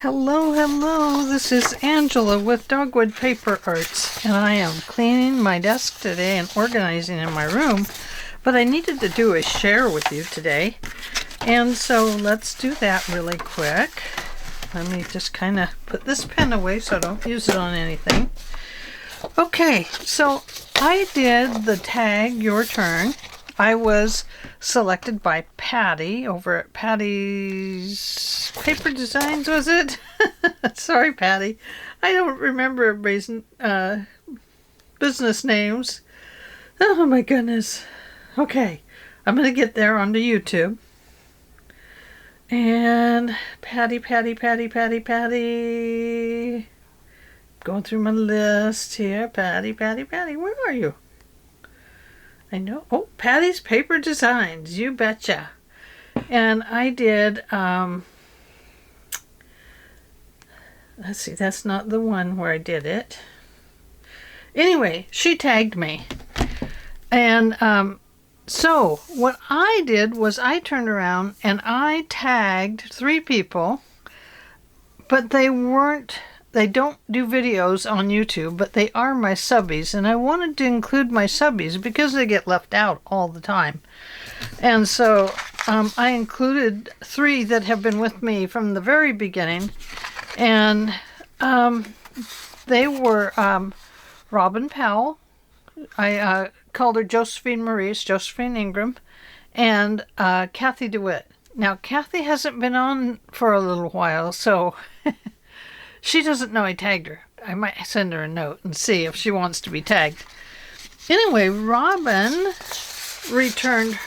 Hello, hello, this is Angela with Dogwood Paper Arts, and I am cleaning my desk today and organizing in my room, but I needed to do a share with you today, and so let's do that really quick. Let me just kind of put this pen away so I don't use it on anything. Okay, so I did the tag Your Turn. I was selected by Patty over at Patty's Paper Designs, was it? Sorry, Patty. I don't remember everybody's business names. Oh my goodness. Okay, I'm going to get there onto YouTube. And Patty. Going through my list here. Patty, where are you? I know. Oh, Patty's Paper Designs. You betcha. And I did, let's see, that's not the one where I did it. Anyway, she tagged me. And so what I did was I turned around and I tagged 3 people, but they don't do videos on YouTube, but they are my subbies, and I wanted to include my subbies because they get left out all the time. And so I included 3 that have been with me from the very beginning, and they were Robin Powell, I called her Josephine Maurice, Josephine Ingraham, and Kathy DeWitt. Now, Kathy hasn't been on for a little while, so she doesn't know I tagged her. I might send her a note and see if she wants to be tagged. Anyway, Robin returned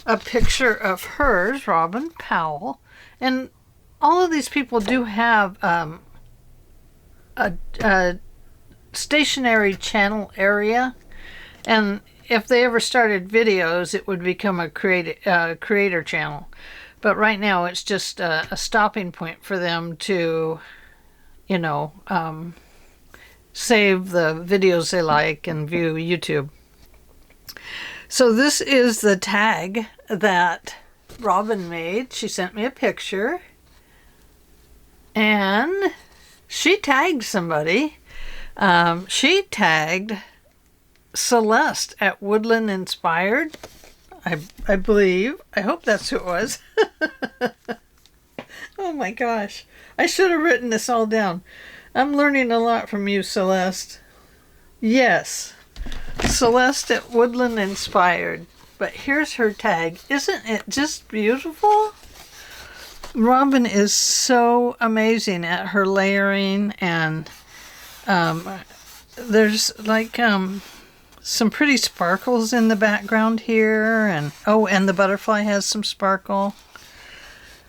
a picture of hers, Robin Powell, and all of these people do have a stationary channel area, and if they ever started videos, it would become a creator channel. But right now, it's just a stopping point for them to, you know, save the videos they like and view YouTube. So this is the tag that Robin made. She sent me a picture, and she tagged somebody. She tagged Celeste at Woodland Inspired, I believe. I hope that's who it was. Oh my gosh. I should have written this all down. I'm learning a lot from you, Celeste. Yes. Celeste at Woodland Inspired. But here's her tag. Isn't it just beautiful? Robin is so amazing at her layering, and there's like some pretty sparkles in the background here, and and the butterfly has some sparkle.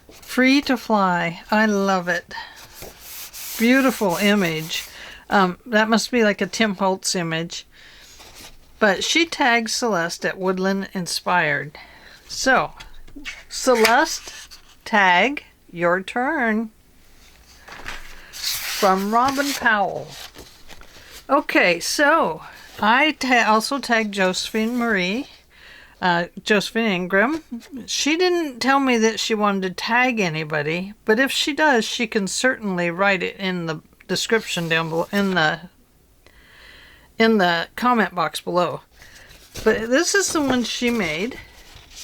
Free to Fly. I love it. Beautiful image. That must be like a Tim Holtz image. But she tagged Celeste at Woodland Inspired. So, Celeste, tag Your Turn. From Robin Powell. Okay, so I also tagged Josephine Marie. Josephine Ingraham. She didn't tell me that she wanted to tag anybody, but if she does, she can certainly write it in the description down below, in the comment box below. But this is the one she made,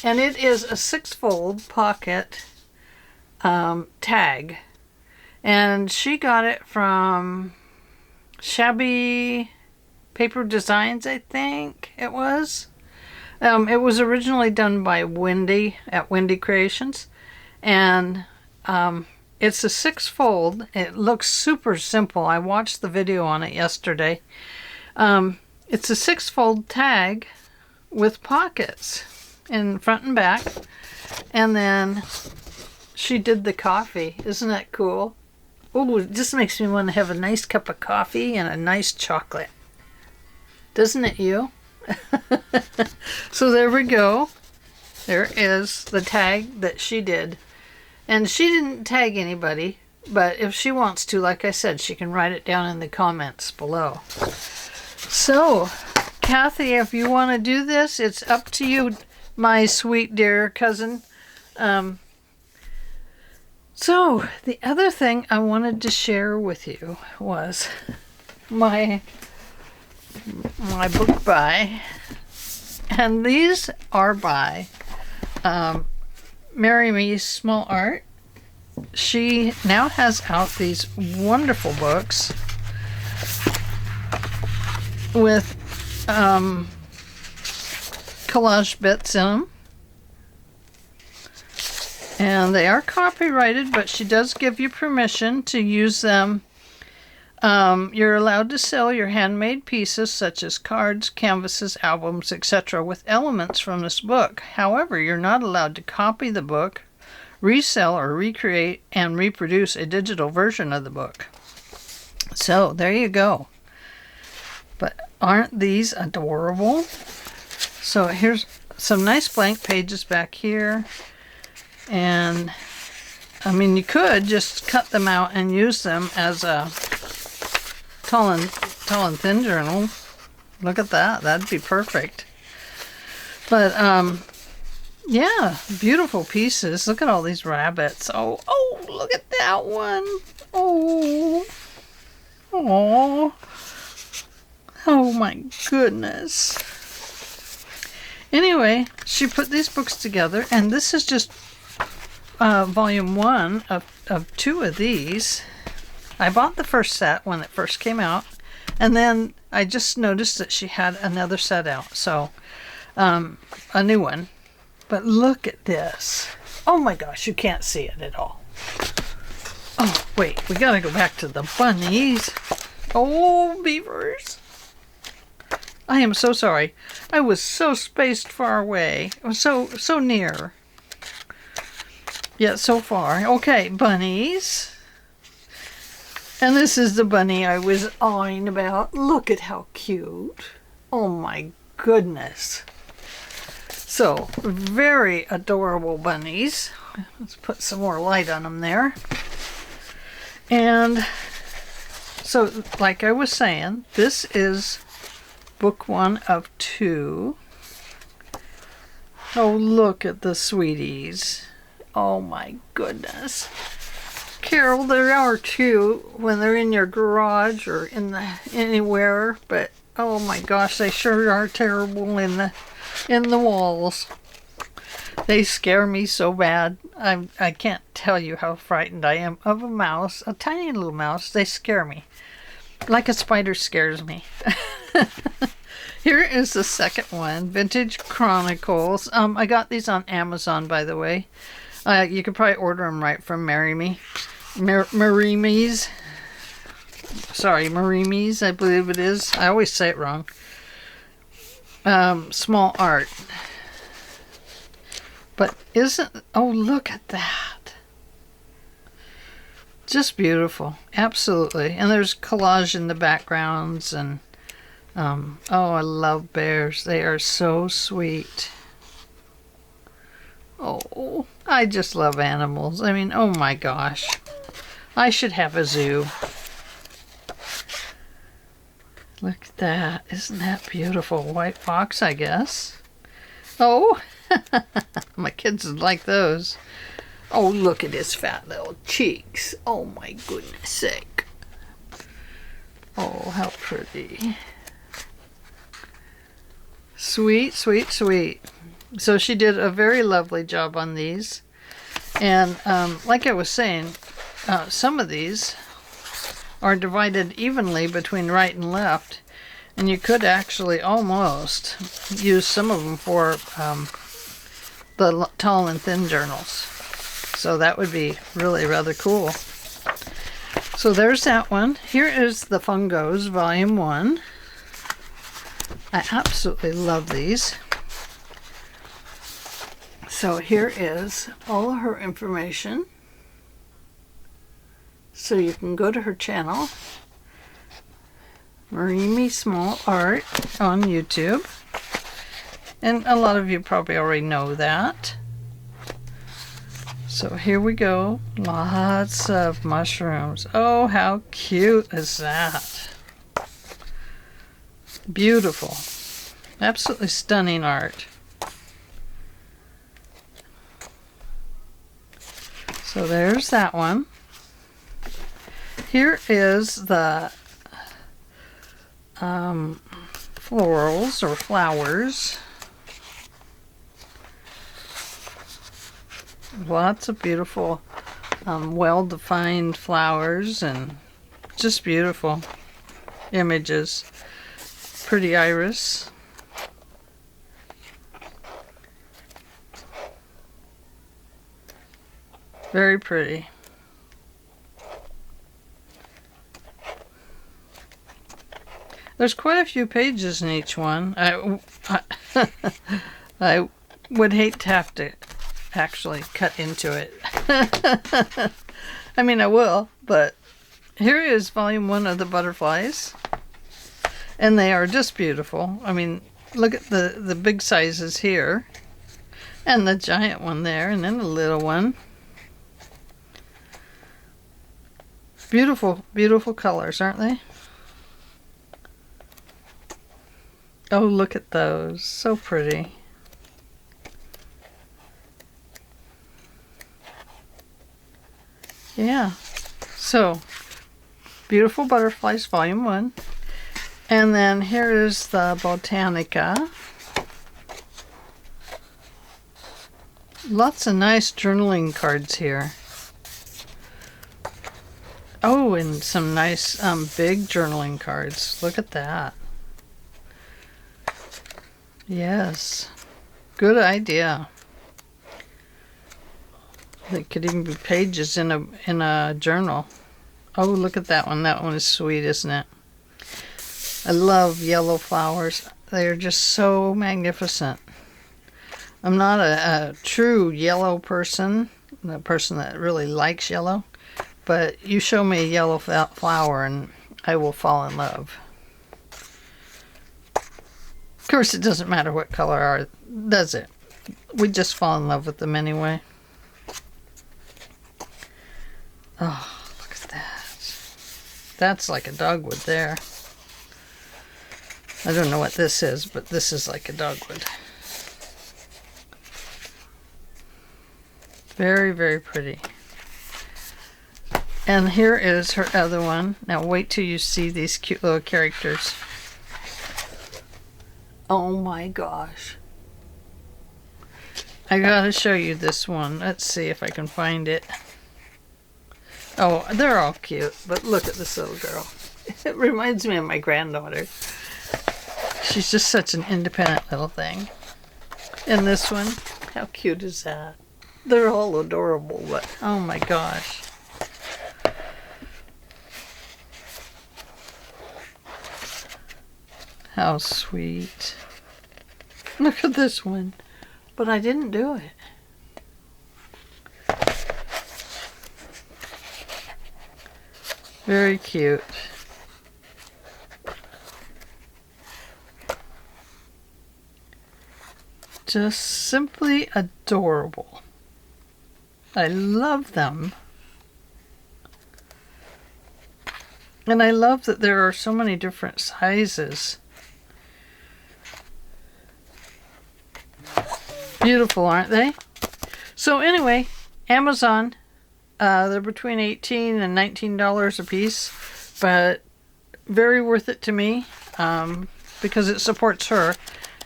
and it is a 6-fold pocket tag, and she got it from Shabby Paper Designs, I think it was. It was originally done by Wendy at Wendy Creations, and it's a 6-fold. It looks super simple. I watched the video on it yesterday. It's a 6-fold tag with pockets in front and back, and then she did the coffee. Isn't that cool? Oh, it just makes me want to have a nice cup of coffee and a nice chocolate. Doesn't it you? So there we go. There is the tag that she did. And she didn't tag anybody, but if she wants to, like I said, she can write it down in the comments below. So, Kathy, if you want to do this, it's up to you, my sweet dear cousin. So the other thing I wanted to share with you was my book buy, and these are by Mary Me's Small Art. She now has out these wonderful books with collage bits in them. And they are copyrighted, but she does give you permission to use them. You're allowed to sell your handmade pieces such as cards, canvases, albums, etc. with elements from this book. However, you're not allowed to copy the book, resell or recreate and reproduce a digital version of the book. So there you go. But aren't these adorable? So here's some nice blank pages back here. And I mean, you could just cut them out and use them as a tall and thin journal. Look at that. That'd be perfect. But yeah, beautiful pieces. Look at all these rabbits. Oh, look at that one. Oh my goodness. Anyway, she put these books together, and this is just volume 1 of 2 of these. I bought the first set when it first came out, and then I just noticed that she had another set out, so a new one. But look at this. Oh my gosh, you can't see it at all. Oh, wait, we gotta go back to the bunnies. Oh, beavers. I am so sorry. I was so spaced far away. I was so near. Yet so far. Okay, bunnies. And this is the bunny I was awing about. Look at how cute. Oh my goodness. So, very adorable bunnies. Let's put some more light on them there. And so, like I was saying, this is book 1 of 2. Oh, look at the sweeties. Oh my goodness. Carol, there are 2 when they're in your garage or anywhere, but oh my gosh, they sure are terrible in the walls. They scare me so bad. I can't tell you how frightened I am of a mouse, a tiny little mouse. They scare me. Like a spider scares me. Here is the second one, Vintage Chronicles. I got these on Amazon, by the way. You could probably order them right from Mary Me's. Sorry, Marie Me's, I believe it is. I always say it wrong. Small Art. But oh, look at that. Just beautiful. Absolutely. And there's collage in the backgrounds. And oh, I love bears. They are so sweet. Oh, I just love animals. I mean, oh my gosh. I should have a zoo. Look at that. Isn't that beautiful? White fox, I guess. Oh, my kids would like those. Oh, look at his fat little cheeks. Oh my goodness sake. Oh, how pretty. Sweet, sweet, sweet. So she did a very lovely job on these. And like I was saying, some of these are divided evenly between right and left. And you could actually almost use some of them for the tall and thin journals. So that would be really rather cool. So there's that one. Here is the Fungos, Volume 1. I absolutely love these. So here is all of her information. So you can go to her channel, Marie Small Art on YouTube. And a lot of you probably already know that. So here we go. Lots of mushrooms. Oh, how cute is that? Beautiful. Absolutely stunning art. So there's that one. Here is the florals or flowers. Lots of beautiful, well-defined flowers and just beautiful images. Pretty iris. Very pretty. There's quite a few pages in each one. I would hate to have to actually cut into it. I mean, I will, but here is volume 1 of the butterflies. And they are just beautiful. I mean, look at the big sizes here. And the giant one there, and then the little one. Beautiful, beautiful colors, aren't they? Oh, look at those. So pretty. Yeah. So, Beautiful Butterflies, Volume 1. And then here is the Botanica. Lots of nice journaling cards here. Oh, and some nice big journaling cards. Look at that. Yes. Good idea. They could even be pages in a journal. Oh, look at that one. That one is sweet, isn't it? I love yellow flowers. They are just so magnificent. I'm not a true yellow person, a person that really likes yellow, but you show me a yellow flower and I will fall in love. Of course, it doesn't matter what color are, does it? We just fall in love with them anyway. Oh, look at that. That's like a dogwood there. I don't know what this is, but this is like a dogwood. Very, very pretty. And here is her other one. Now wait till you see these cute little characters. Oh my gosh. I gotta show you this one. Let's see if I can find it. Oh, they're all cute, but look at this little girl. It reminds me of my granddaughter. She's just such an independent little thing. And this one, how cute is that? They're all adorable, but oh my gosh. How sweet. Look at this one. But I didn't do it. Very cute. Just simply adorable. I love them. And I love that there are so many different sizes. Beautiful, aren't they? So anyway, Amazon, they're between $18 and $19 a piece, but very worth it to me because it supports her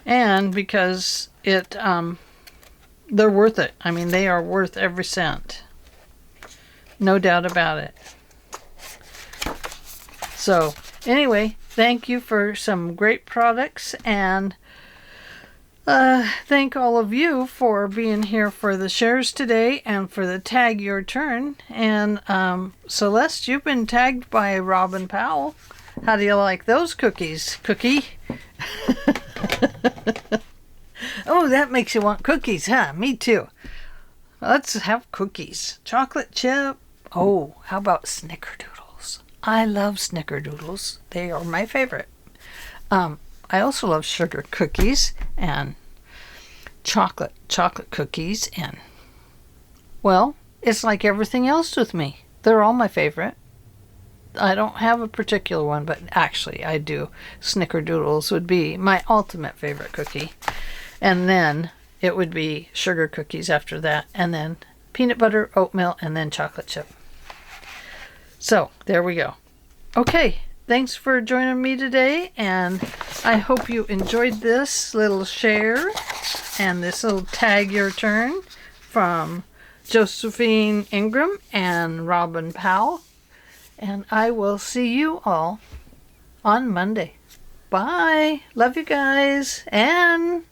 and because they're worth it. I mean, they are worth every cent. No doubt about it. So anyway, thank you for some great products, and thank all of you for being here for the shares today and for the tag your turn. And Celeste, you've been tagged by Robin Powell. How do you like those cookies, Cookie? Oh, that makes you want cookies, huh? Me too. Let's have cookies. Chocolate chip. Oh, how about snickerdoodles? I love snickerdoodles. They are my favorite. I also love sugar cookies and chocolate cookies, and well, it's like everything else with me. They're all my favorite. I don't have a particular one, but actually I do. Snickerdoodles would be my ultimate favorite cookie. And then it would be sugar cookies after that, and then peanut butter, oatmeal, and then chocolate chip. So there we go. Okay, thanks for joining me today, and I hope you enjoyed this little share and this little tag your turn from Josephine Ingraham and Robin Powell. And I will see you all on Monday. Bye. Love you guys. And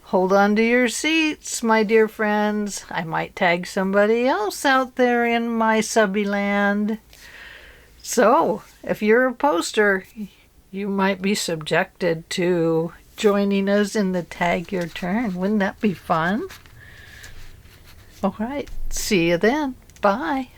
hold on to your seats, my dear friends. I might tag somebody else out there in my Subbie land. So, if you're a poster, you might be subjected to joining us in the Tag Your Turn. Wouldn't that be fun? All right. See you then. Bye.